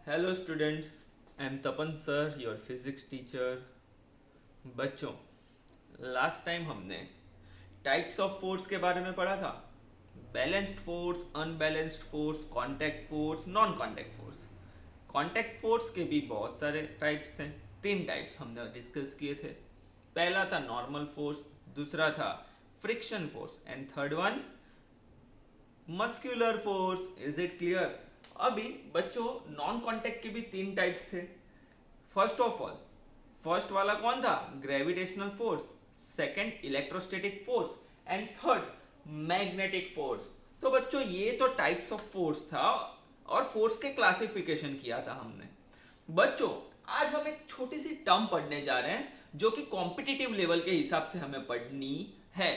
Hello students, I am Tapan sir, your physics teacher. बच्चों, last time हमने types of force के बारे में पढ़ा था। Balanced force, unbalanced force, contact force, non contact force. Contact force के भी बहुत सारे टाइप्स थे। 3 टाइप्स हमने डिस्कस किए थे। पहला था नॉर्मल फोर्स, दूसरा था friction force and third one muscular force. Is it clear? अभी बच्चों, नॉन कांटेक्ट के भी 3 टाइप्स थे। फर्स्ट ऑफ ऑल, फर्स्ट वाला कौन था? Gravitational force, second electrostatic force and third magnetic force. तो बच्चों, ये तो टाइप्स ऑफ फोर्स था और फोर्स के क्लासिफिकेशन किया था हमने। बच्चों, आज हम एक छोटी सी टर्म पढ़ने जा रहे हैं जो कि कॉम्पिटिटिव लेवल के हिसाब से हमें पढ़नी है।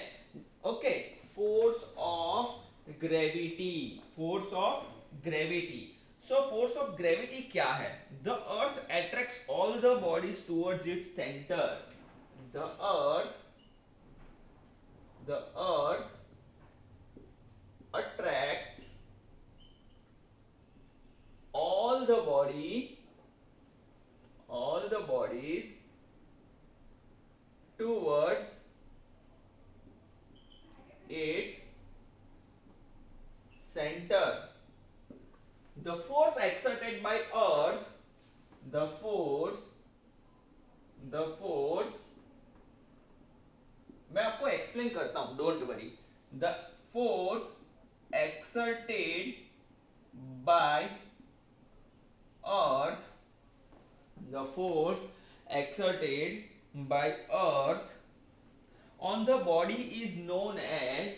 Okay, force of gravity. Force of gravity. So force of gravity क्या है? The earth attracts all the bodies towards its centre. The earth attracts all the bodies towards its center. The force exerted by earth, the force मैं आपको explain करता हूं, don't worry. The force exerted by earth, the force exerted by earth on the body is known as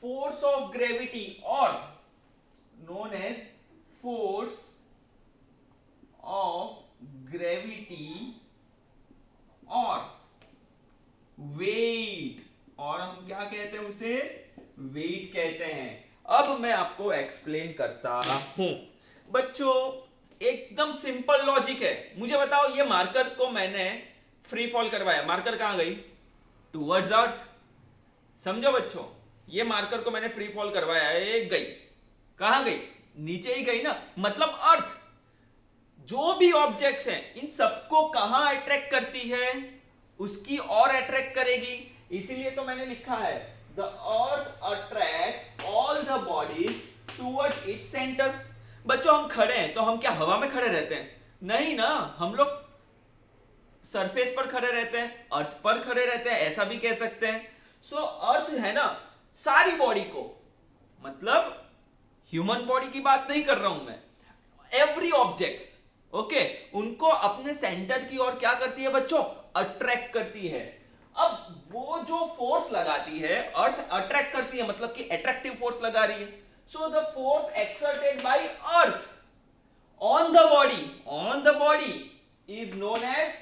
force of gravity or known as force of gravity और wait. और हम क्या कहते हैं उसे? वेट कहते हैं। अब मैं आपको एक्सप्लेन करता हूं। बच्चों, एकदम सिंपल लॉजिक है। मुझे बताओ, ये मार्कर को मैंने फ्री फॉल करवाया, मार्कर कहां गई? टुवर्ड्स अर्थ। समझो बच्चों, ये मार्कर को मैंने फ्री फॉल करवाया है, ये गई। कहां गई? नीचे ही गई ना। मतलब अर्थ जो भी ऑब्जेक्ट्स हैं, इन सबको कहां अट्रैक्ट करती है? उसकी और अट्रैक्ट करेगी। इसीलिए तो मैंने लिखा है the earth attracts all the bodies towards its centre. बच्चों, हम खड़े हैं तो हम क्या हवा में खड़े रहते हैं? नहीं ना, हम लोग सरफेस पर खड़े रहते हैं, अर्थ पर खड़े रहते हैं, ऐसा भी कह सकते हैं। सो अर्थ है ना, सारी बॉडी को, मतलब ह्यूमन बॉडी की बात नहीं कर रहा हूं मैं, एवरी ऑब्जेक्ट्स, ओके, उनको अपने सेंटर की ओर क्या करती है बच्चों? अट्रैक्ट करती है। अब वो जो फोर्स लगाती है, अर्थ अट्रैक्ट करती है, मतलब कि अट्रैक्टिव फोर्स लगा रही है। So the force exerted by Earth on the body is known as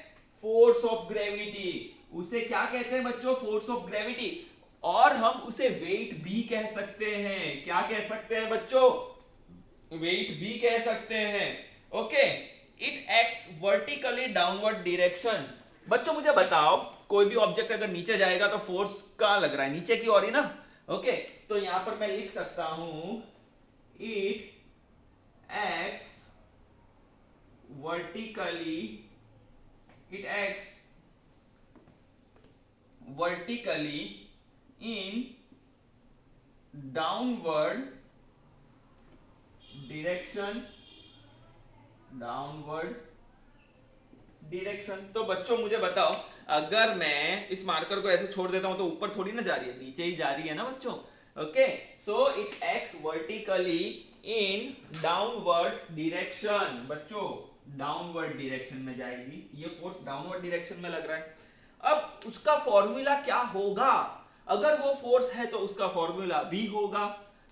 force of gravity. उसे क्या कहते हैं बच्चों? Force of gravity. और हम उसे वेट भी कह सकते हैं। क्या कह सकते हैं बच्चों? वेट भी कह सकते हैं। Okay, it acts vertically downward direction. बच्चों, मुझे बताओ, कोई भी ऑब्जेक्ट अगर नीचे जाएगा तो फोर्स कहां लग रहा है? नीचे की ओर ही ना। ओके, तो यहां पर मैं लिख सकता हूं it acts vertically in downward direction। तो बच्चों, मुझे बताओ, अगर मैं इस मार्कर को ऐसे छोड़ देता हूं तो ऊपर थोड़ी ना जा रही है, नीचे ही जा रही है ना बच्चों। Okay, so it acts vertically in downward direction. बच्चों, डाउनवर्ड डायरेक्शन में जाएगी, ये फोर्स डाउनवर्ड डायरेक्शन में लग रहा है। अब उसका फॉर्मूला क्या होगा? अगर वो फोर्स है तो उसका फॉर्मूला भी होगा।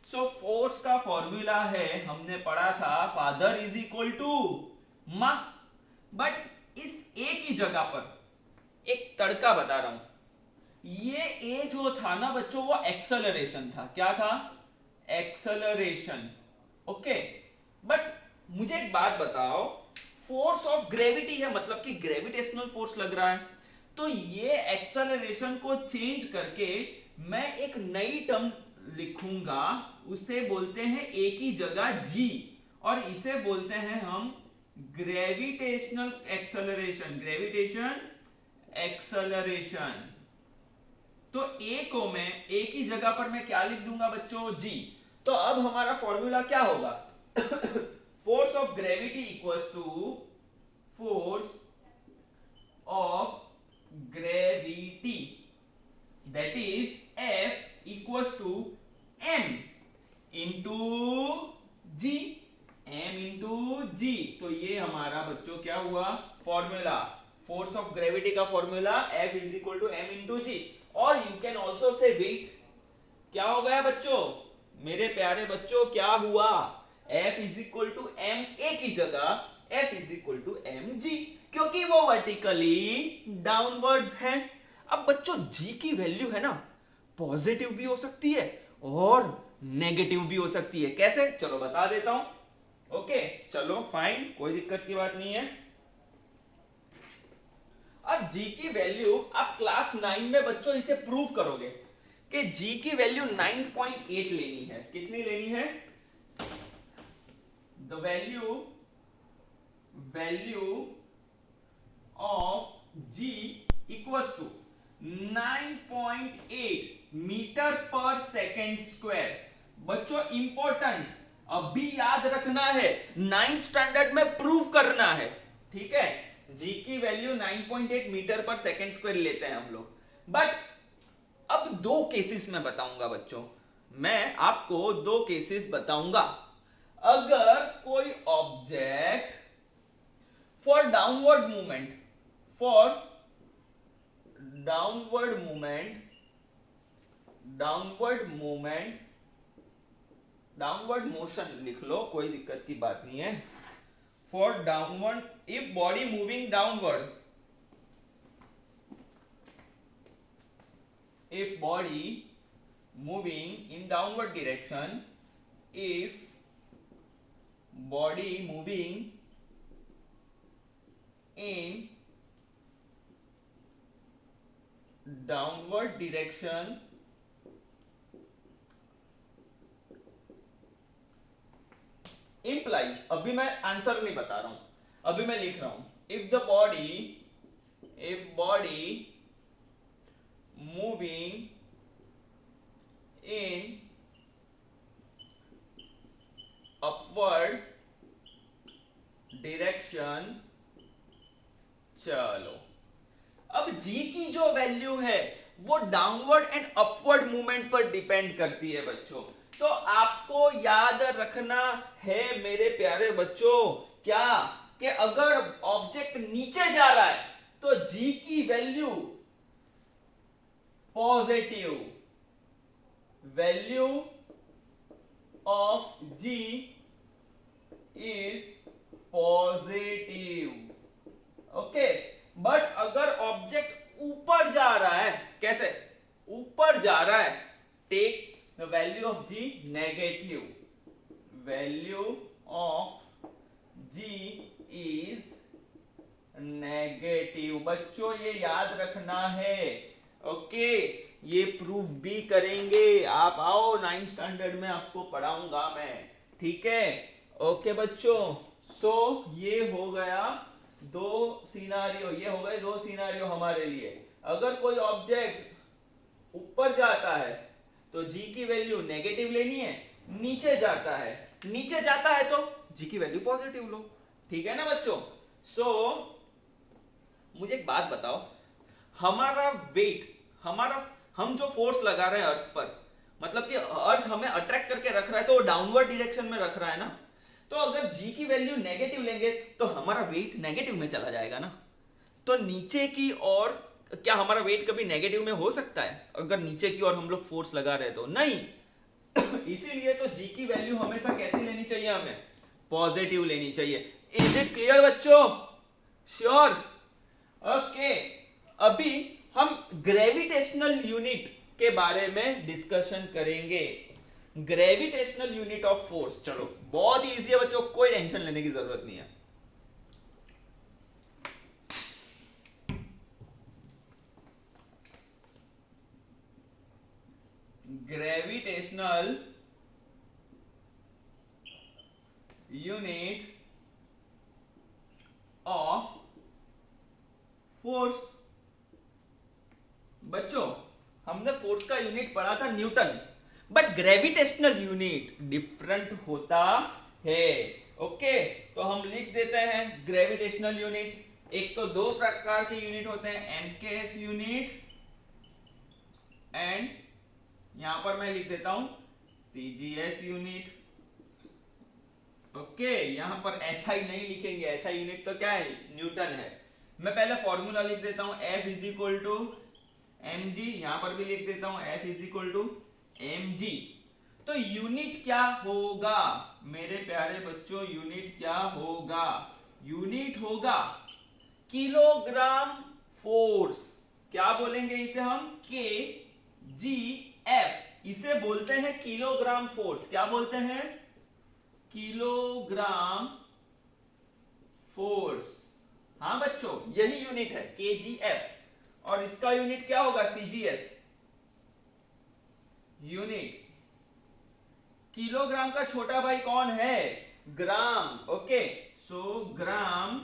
सो फोर्स का फॉर्मूला है, हमने पढ़ा था, फादर इज इक्वल टू मां। बट इस ए की जगह पर एक तड़का बता रहा हूं। ये ए जो था ना बच्चों, वो एक्सेलरेशन था। क्या था? एक्सेलरेशन। ओके, बट मुझे एक बात बताओ, फोर्स ऑफ ग्रेविटी है, मतलब कि ग्रेविटेशनल फोर्स लग रहा है, तो ये एक्सेलरेशन को चेंज करके मैं एक नई टर्म लिखूंगा, उसे बोलते हैं ए की जगह जी, और इसे बोलते हैं हम ग्रेविटेशनल एक्सेलरेशन, ग्रेविटेशन एक्सेलरेशन। तो ए को मैं ए की जगह पर मैं क्या लिख दूंगा बच्चों, जी। तो अब हमारा फॉर्मूला क्या होगा force of gravity equals to force of gravity, that is F equals to m into g, m into g. तो ये हमारा बच्चों क्या हुआ फॉर्मूला, फोर्स ऑफ ग्रेविटी का formula F is equal to m into g. और you can also say weight, क्या हो गया बच्चों, मेरे प्यारे बच्चों क्या हुआ, F is equal to m a की जगह F is equal to m g, क्योंकि वो वर्टिकली डाउनवर्ड्स है। अब बच्चों जी की वैल्यू है ना पॉजिटिव भी हो सकती है और नेगेटिव भी हो सकती है। कैसे, चलो बता देता हूं। ओके चलो फाइन, कोई दिक्कत की बात नहीं है। अब जी की वैल्यू आप क्लास 9 में बच्चों इसे प्रूव करोगे कि जी की वैल्यू 9.8 लेनी है। कितनी लेनी है, the value of g equals to 9.8 metre पर सेकेंड स्क्वायर। बच्चों इंपॉर्टेंट, अभी याद रखना है, 9th स्टैंडर्ड में प्रूव करना है, ठीक है। जी की वैल्यू 9.8 मीटर पर सेकेंड स्क्वायर लेते हैं हम लोग। बट अब दो केसेस में बताऊंगा बच्चों, मैं आपको दो केसेस बताऊंगा। अगर कोई ऑब्जेक्ट फॉर डाउनवर्ड मोशन लिख लो, कोई दिक्कत की बात नहीं है। For downward, if body moving downward, if body moving in downward direction, if body moving in downward direction implies, अभी मैं आंसर नहीं बता रहा हूं, अभी मैं लिख रहा हूं, if body moving in upward direction, चलो अब जी की जो वैल्यू है वो डाउनवर्ड एंड अपवर्ड मूवमेंट पर डिपेंड करती है बच्चों। तो आपको याद रखना है मेरे प्यारे बच्चों क्या, कि अगर ऑब्जेक्ट नीचे जा रहा है तो जी की value positive, value of G is positive, okay. But अगर ऑब्जेक्ट ऊपर जा रहा है, कैसे ऊपर जा रहा है, take the value of G negative, value of G is negative. बच्चों ये याद रखना है, ओके ये प्रूफ भी करेंगे आप, आओ 9th स्टैंडर्ड में आपको पढ़ाऊंगा मैं, ठीक है। ओके बच्चों, सो ये हो गया दो सिनारियो, ये हो गए दो सिनारियो हमारे लिए। अगर कोई ऑब्जेक्ट ऊपर जाता है तो जी की वैल्यू नेगेटिव लेनी है, नीचे जाता है तो जी की वैल्यू पॉजिटिव लो, ठीक है ना बच्चों। सो मुझे एक बात बताओ, हमारा वेट, हम जो फोर्स लगा रहे हैं अर्थ पर, मतलब कि अर्थ हमें अट्रैक्ट करके रख रहा है तो वो डाउनवर्ड डायरेक्शन में रख रहा है ना, तो अगर जी की वैल्यू नेगेटिव लेंगे तो हमारा वेट नेगेटिव में चला जाएगा ना। तो नीचे की ओर क्या हमारा वेट कभी नेगेटिव में हो सकता है अगर नीचे की ओर हम लोग फोर्स लगा रहे तो नहीं। इसीलिए तो जी की वैल्यू हमेशा कैसी लेनी चाहिए, हमें पॉजिटिव लेनी चाहिए। इज इट क्लियर बच्चों, श्योर, ओके। अभी हम ग्रेविटेशनल यूनिट के बारे में डिस्कशन करेंगे, ग्रेविटेशनल यूनिट ऑफ फोर्स। चलो बहुत ही इजी है बच्चों, कोई टेंशन लेने की जरूरत नहीं है। Gravitational unit of force. बच्चों, हमने फोर्स का यूनिट पढ़ा था Newton, but gravitational unit different होता है। ओके, तो हम लिख देते हैं ग्रेविटेशनल यूनिट। एक तो दो प्रकार के यूनिट होते हैं, एमकेएस यूनिट एंड यहां पर मैं लिख देता हूं सीजीएस यूनिट। ओके, यहां पर ऐसा ही नहीं लिखेंगे, ऐसा यूनिट तो क्या है, न्यूटन है। मैं पहले फॉर्मूला लिख देता हूं, F is equal to m g, यहां पर भी लिख देता हूं F is equal to m g. तो यूनिट क्या होगा मेरे प्यारे बच्चों, यूनिट क्या होगा, यूनिट होगा किलोग्राम फोर्स। क्या बोलेंगे इसे हम, के जी एफ, इसे बोलते हैं किलोग्राम फोर्स। क्या बोलते हैं, किलोग्राम फोर्स। हाँ बच्चों, यही यूनिट है केजीएफ, और इसका यूनिट क्या होगा, सीजीएस यूनिट। किलोग्राम का छोटा भाई कौन है, ग्राम। ओके, सो ग्राम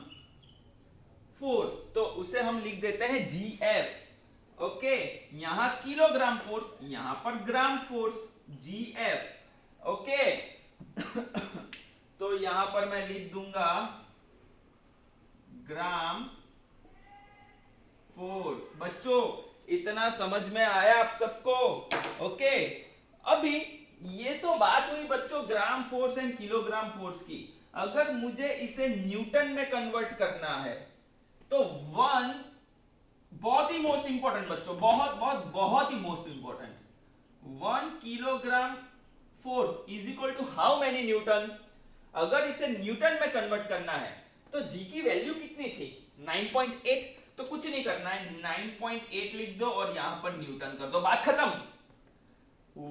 फोर्स, तो उसे हम लिख देते हैं जीएफ। ओके, यहां किलोग्राम फोर्स, यहां पर ग्राम फोर्स, जीएफ। ओके तो यहां पर मैं लिख दूंगा ग्राम फोर्स। बच्चों, इतना समझ में आया आप सबको। ओके, अभी ये तो बात हुई बच्चों gram force and kilogram force की। अगर मुझे इसे न्यूटन में कन्वर्ट करना है तो वन, बहुत ही मोस्ट इंपॉर्टेंट बच्चों, बहुत बहुत बहुत ही most important, 1 kilogram force is equal to how many newton. अगर इसे न्यूटन में कन्वर्ट करना है तो जी की वैल्यू कितनी थी, 9.8। तो कुछ नहीं करना है, 9.8 लिख दो और यहां पर न्यूटन कर दो, बात खत्म।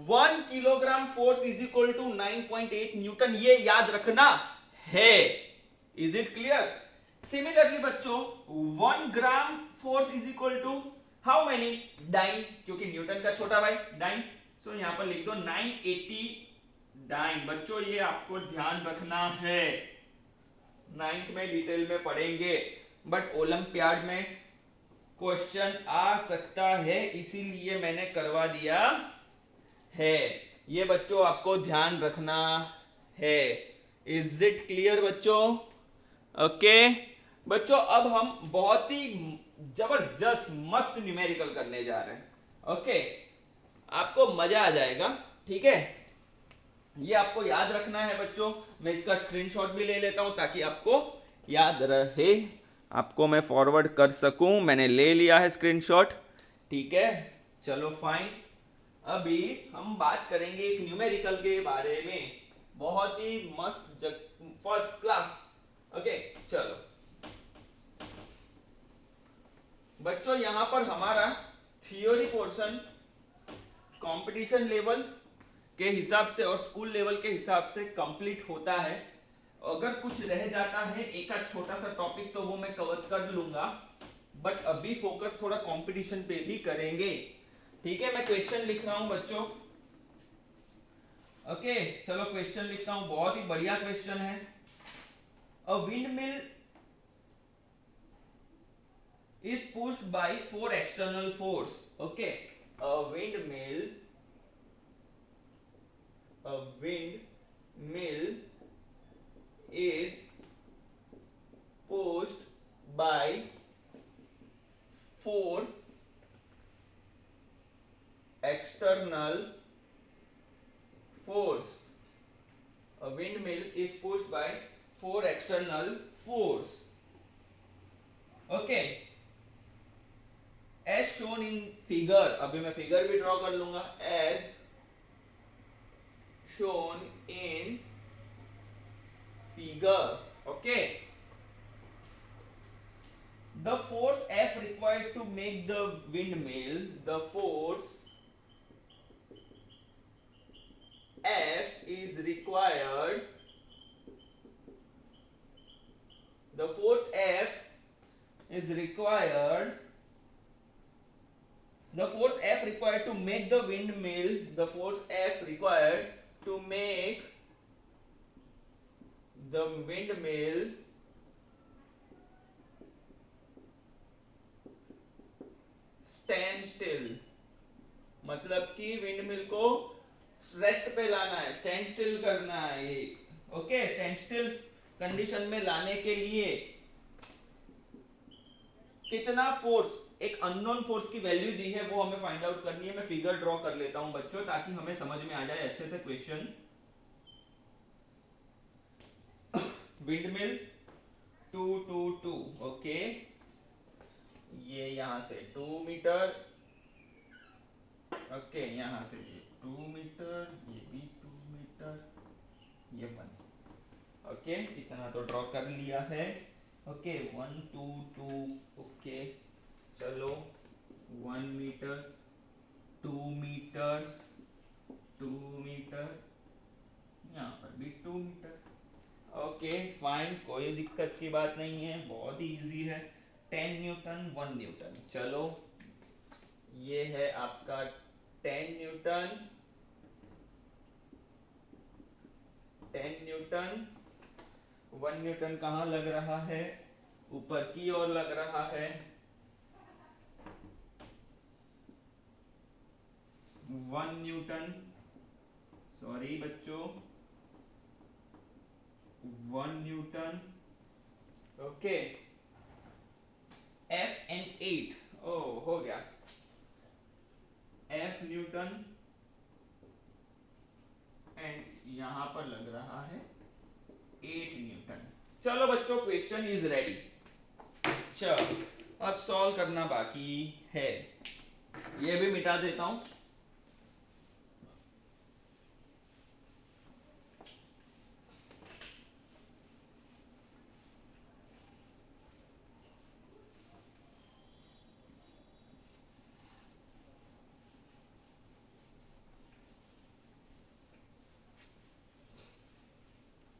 1 kilogram force is equal to 9.8 newton, ये याद रखना है। Is it clear. सिमिलरली बच्चों 1 gram force is equal to how many, 9, क्योंकि न्यूटन का छोटा भाई 9, सो यहां पर लिख दो 980 9। बच्चों ये आपको ध्यान रखना है, 9th में डिटेल में पढ़ेंगे, बट ओलंपियाड में क्वेश्चन आ सकता है, इसीलिए मैंने करवा दिया है। ये बच्चों आपको ध्यान रखना है। इज इट क्लियर बच्चों। ओके बच्चों, अब हम बहुत ही जबरदस्त मस्त न्यूमेरिकल करने जा रहे हैं। ओके, आपको मजा आ जाएगा, ठीक है। ये आपको याद रखना है बच्चों। मैं इसका स्क्रीनशॉट भी ले लेता हूं ताकि आपको याद रहे, आपको मैं फॉरवर्ड कर सकूं। मैंने ले लिया है स्क्रीनशॉट, ठीक है। चलो फाइन, अभी हम बात करेंगे एक न्यूमेरिकल के बारे में, बहुत ही मस्त, फर्स्ट क्लास। ओके चलो बच्चों, यहां पर हमारा थियोरी पोर्शन कंपटीशन लेवल के हिसाब से और स्कूल लेवल के हिसाब से कंप्लीट होता है। अगर कुछ रह जाता है एक आध छोटा सा टॉपिक तो वो मैं कवर कर लूंगा, बट अभी फोकस थोड़ा कंपटीशन पे भी करेंगे, ठीक है। मैं क्वेश्चन लिख रहा हूं बच्चों। ओके चलो क्वेश्चन लिखता हूं, बहुत ही बढ़िया क्वेश्चन है। अ windmill is pushed by 4 external force. Okay, a windmill is pushed by 4 external force. A windmill is pushed by 4 external force. Okay, as shown in figure, अभी मैं फिगर भी ड्रॉ कर लूंगा, as shown in figure. Okay, the force F required to make the windmill, the force F is required, the force F is required the force F required to make the windmill, the force F required to make the windmill stand still, मतलब कि windmill को rest पे लाना है, stand still करना है ये। Okay, stand still condition में लाने के लिए कितना फोर्स, एक अननोन फोर्स की वैल्यू दी है वो हमें फाइंड आउट करनी है। मैं फिगर ड्रॉ कर लेता हूं बच्चों ताकि हमें समझ में आ जाए अच्छे से क्वेश्चन। विंडमिल 2 2 2, ओके, ये यहां से 2 मीटर, ओके, यहां से ये 2 मीटर, ये भी 2 मीटर, ये 1, ओके, इतना तो ड्रॉ कर लिया है। ओके, 1 2 2, ओके, चलो 1 मीटर, 2 मीटर, 2 मीटर, यहाँ पर भी 2 मीटर। ओके फाइन, कोई दिक्कत की बात नहीं है, बहुत ही इजी है। 10 न्यूटन 1 न्यूटन, चलो ये है आपका 10 न्यूटन, 10 न्यूटन, 1 न्यूटन कहाँ लग रहा है, ऊपर की ओर लग रहा है। 1 न्यूटन, सॉरी बच्चों, 1 न्यूटन, ओके, F and 8, ओ हो गया, F न्यूटन एंड यहां पर लग रहा है 8 न्यूटन। चलो बच्चों, क्वेश्चन इज रेडी। चलो अब सॉल्व करना बाकी है, ये भी मिटा देता हूं।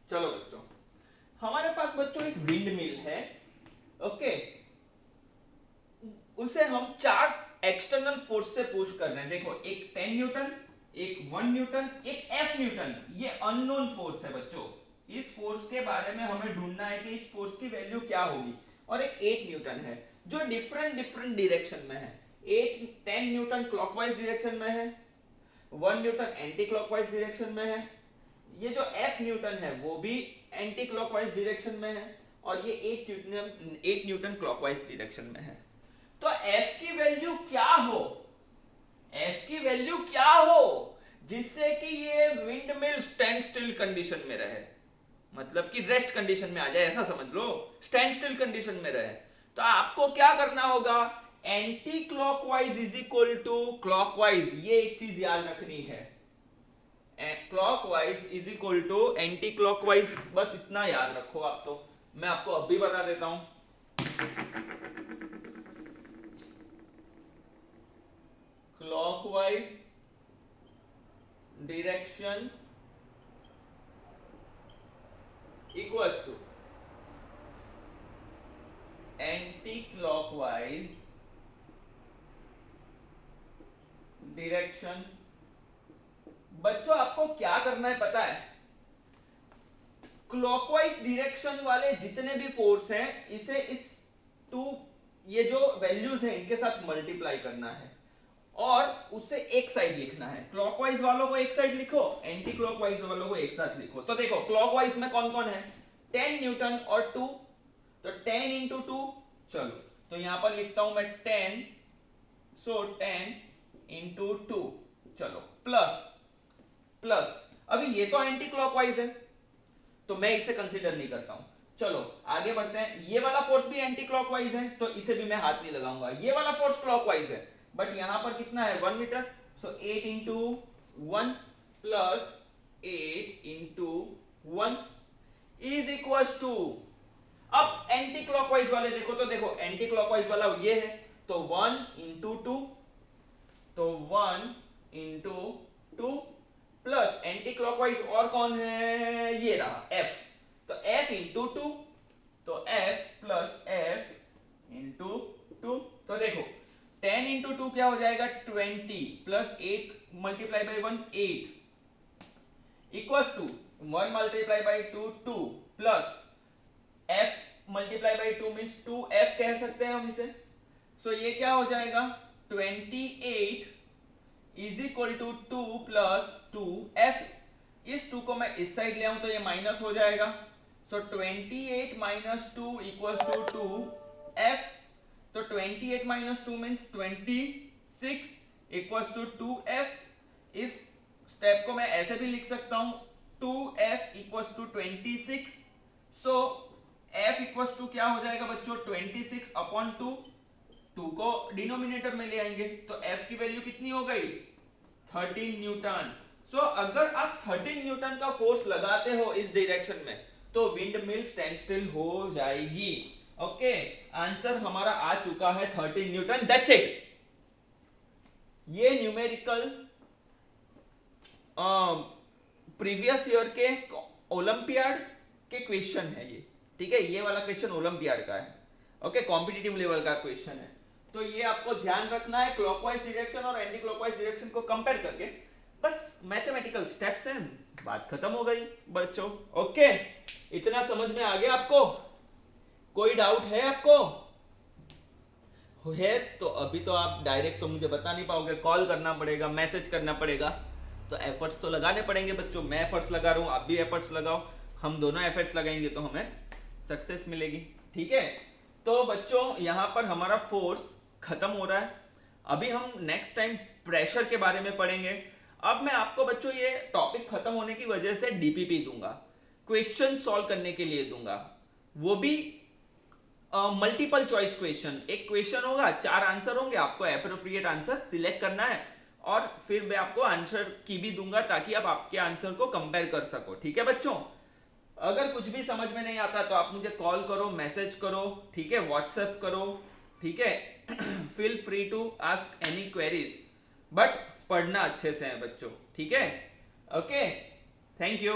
चलो बच्चों, हमारे पास बच्चों एक विंड मिल है, ओके, उसे हम 4 एक्सटर्नल फोर्स से पुश कर रहे हैं। देखो, एक 10 न्यूटन, एक 1 न्यूटन, एक F न्यूटन, ये अननोन फोर्स है बच्चों। इस फोर्स के बारे में हमें ढूंढना है कि इस फोर्स की वैल्यू क्या होगी। और एक 8 न्यूटन है जो डिफरेंट डिफरेंट डायरेक्शन में है। 10 न्यूटन क्लॉकवाइज डायरेक्शन में है, 1 न्यूटन एंटी क्लॉकवाइज डायरेक्शन में है, ये जो F न्यूटन है वो भी एंटी क्लॉकवाइज डायरेक्शन में है, और ये 8 न्यूटन क्लॉकवाइज डायरेक्शन में है। तो F की वैल्यू क्या हो, F की वैल्यू क्या हो जिससे कि ये विंडमिल स्टैंड स्टिल कंडीशन में रहे, मतलब कि रेस्ट कंडीशन में आ जाए, ऐसा समझ लो, स्टैंड स्टिल कंडीशन में रहे। तो आपको क्या करना होगा, anti clockwise is equal to clockwise, ये एक चीज याद रखनी है, clockwise is equal to anti clockwise, बस इतना याद रखो आप। तो मैं आपको अभी बता देता हूं, clockwise direction equals to anti clockwise direction. बच्चों आपको क्या करना है पता है, क्लॉकवाइज डायरेक्शन वाले जितने भी फोर्स हैं इसे इस ये जो वैल्यूज हैं इनके साथ मल्टीप्लाई करना है और उसे एक साइड लिखना है। क्लॉकवाइज वालों को एक साइड लिखो, एंटी क्लॉकवाइज वालों को एक साथ लिखो। तो देखो क्लॉकवाइज में कौन कौन है, 10 न्यूटन और 2, तो 10 इंटू 2, चलो तो यहां पर लिखता हूं मैं 10, सो 10 इंटू 2, चलो प्लस प्लस, अभी ये तो एंटी क्लॉकवाइज है तो मैं इसे कंसीडर नहीं करता हूं। चलो आगे बढ़ते हैं, ये वाला फोर्स भी एंटी क्लॉकवाइज है तो इसे भी मैं हाथ नहीं लगाऊंगा। ये वाला फोर्स क्लॉकवाइज है बट यहां पर कितना है 1 metre, so 8 into 1 plus 8 into 1 is equal to, अब एंटी क्लॉकवाइज वाले देखो, तो देखो एंटी क्लॉकवाइज वाला ये है तो 1 इंटू 2, तो 1 इंटू 2 प्लस एंटी क्लॉकवाइज और कौन है, ये रहा F, तो F इंटू 2, तो F प्लस F इंटू 2, तो देखो 10 इंटू 2 क्या हो जाएगा 20 plus 8 multiply by 1 8 equals to 1 multiply by 2 2 plus f multiply by 2 means 2f कह सकते हैं हम इसे। सो ये क्या हो जाएगा 28 is equal to 2 plus 2f। इस 2 को मैं इस साइड ले आऊं तो ये माइनस हो जाएगा। सो 28 माइनस 2 इक्वल्स टू 2f। तो 28 minus 2 means 26 equals to 2f। इस स्टेप को मैं ऐसे भी लिख सकता हूं 2f equals to 26। So f equals to क्या हो जाएगा बच्चों 26 अपॉन 2। 2 को डिनोमिनेटर में ले आएंगे तो f की वैल्यू कितनी हो गई 13 न्यूटन। सो अगर आप 13 न्यूटन का फोर्स लगाते हो इस डायरेक्शन में तो विंड मिल स्टैंड स्टिल हो जाएगी। ओके आंसर हमारा आ चुका है 13 न्यूटन। That's it. ये न्यूमेरिकल प्रीवियस ईयर के ओलंपियाड के क्वेश्चन है ये, ठीक है। ये वाला क्वेश्चन ओलंपियाड का है, ओके कॉम्पिटिटिव लेवल का क्वेश्चन है। तो ये आपको ध्यान रखना है क्लॉकवाइज डायरेक्शन और एंटी क्लॉकवाइज डायरेक्शन को कंपेयर करके। बस मैथमेटिकल स्टेप्स हैं, बात खत्म हो गई बच्चों। ओके इतना समझ में आ गया आपको? कोई डाउट है आपको? है तो अभी तो आप डायरेक्ट तो मुझे बता नहीं पाओगे, कॉल करना पड़ेगा, मैसेज करना पड़ेगा। तो एफर्ट्स तो लगाने पड़ेंगे बच्चों। मैं एफर्ट्स लगा रहा हूं, आप भी एफर्ट्स लगाओ, हम दोनों एफर्ट्स लगाएंगे तो हमें सक्सेस मिलेगी, ठीक है। तो बच्चों यहां पर हमारा फोर्स खत्म हो रहा है। अभी हम नेक्स्ट टाइम प्रेशर के बारे में पढ़ेंगे। अब मैं आपको बच्चों ये टॉपिक खत्म होने की वजह से डीपीपी दूंगा, क्वेश्चन सॉल्व करने के लिए दूंगा, वो भी मल्टीपल चॉइस क्वेश्चन। एक क्वेश्चन होगा, 4 आंसर होंगे, आपको एप्रोप्रिएट आंसर सिलेक्ट करना है और फिर मैं आपको आंसर की भी दूंगा ताकि आप आपके आंसर को कंपेयर कर सको, ठीक है बच्चों। अगर कुछ भी समझ में नहीं आता तो आप मुझे कॉल करो, मैसेज करो, ठीक है, व्हाट्सएप करो, ठीक है। Feel free to ask any queries, but पढ़ना अच्छे से है बच्चों, ठीक है। Okay thank you.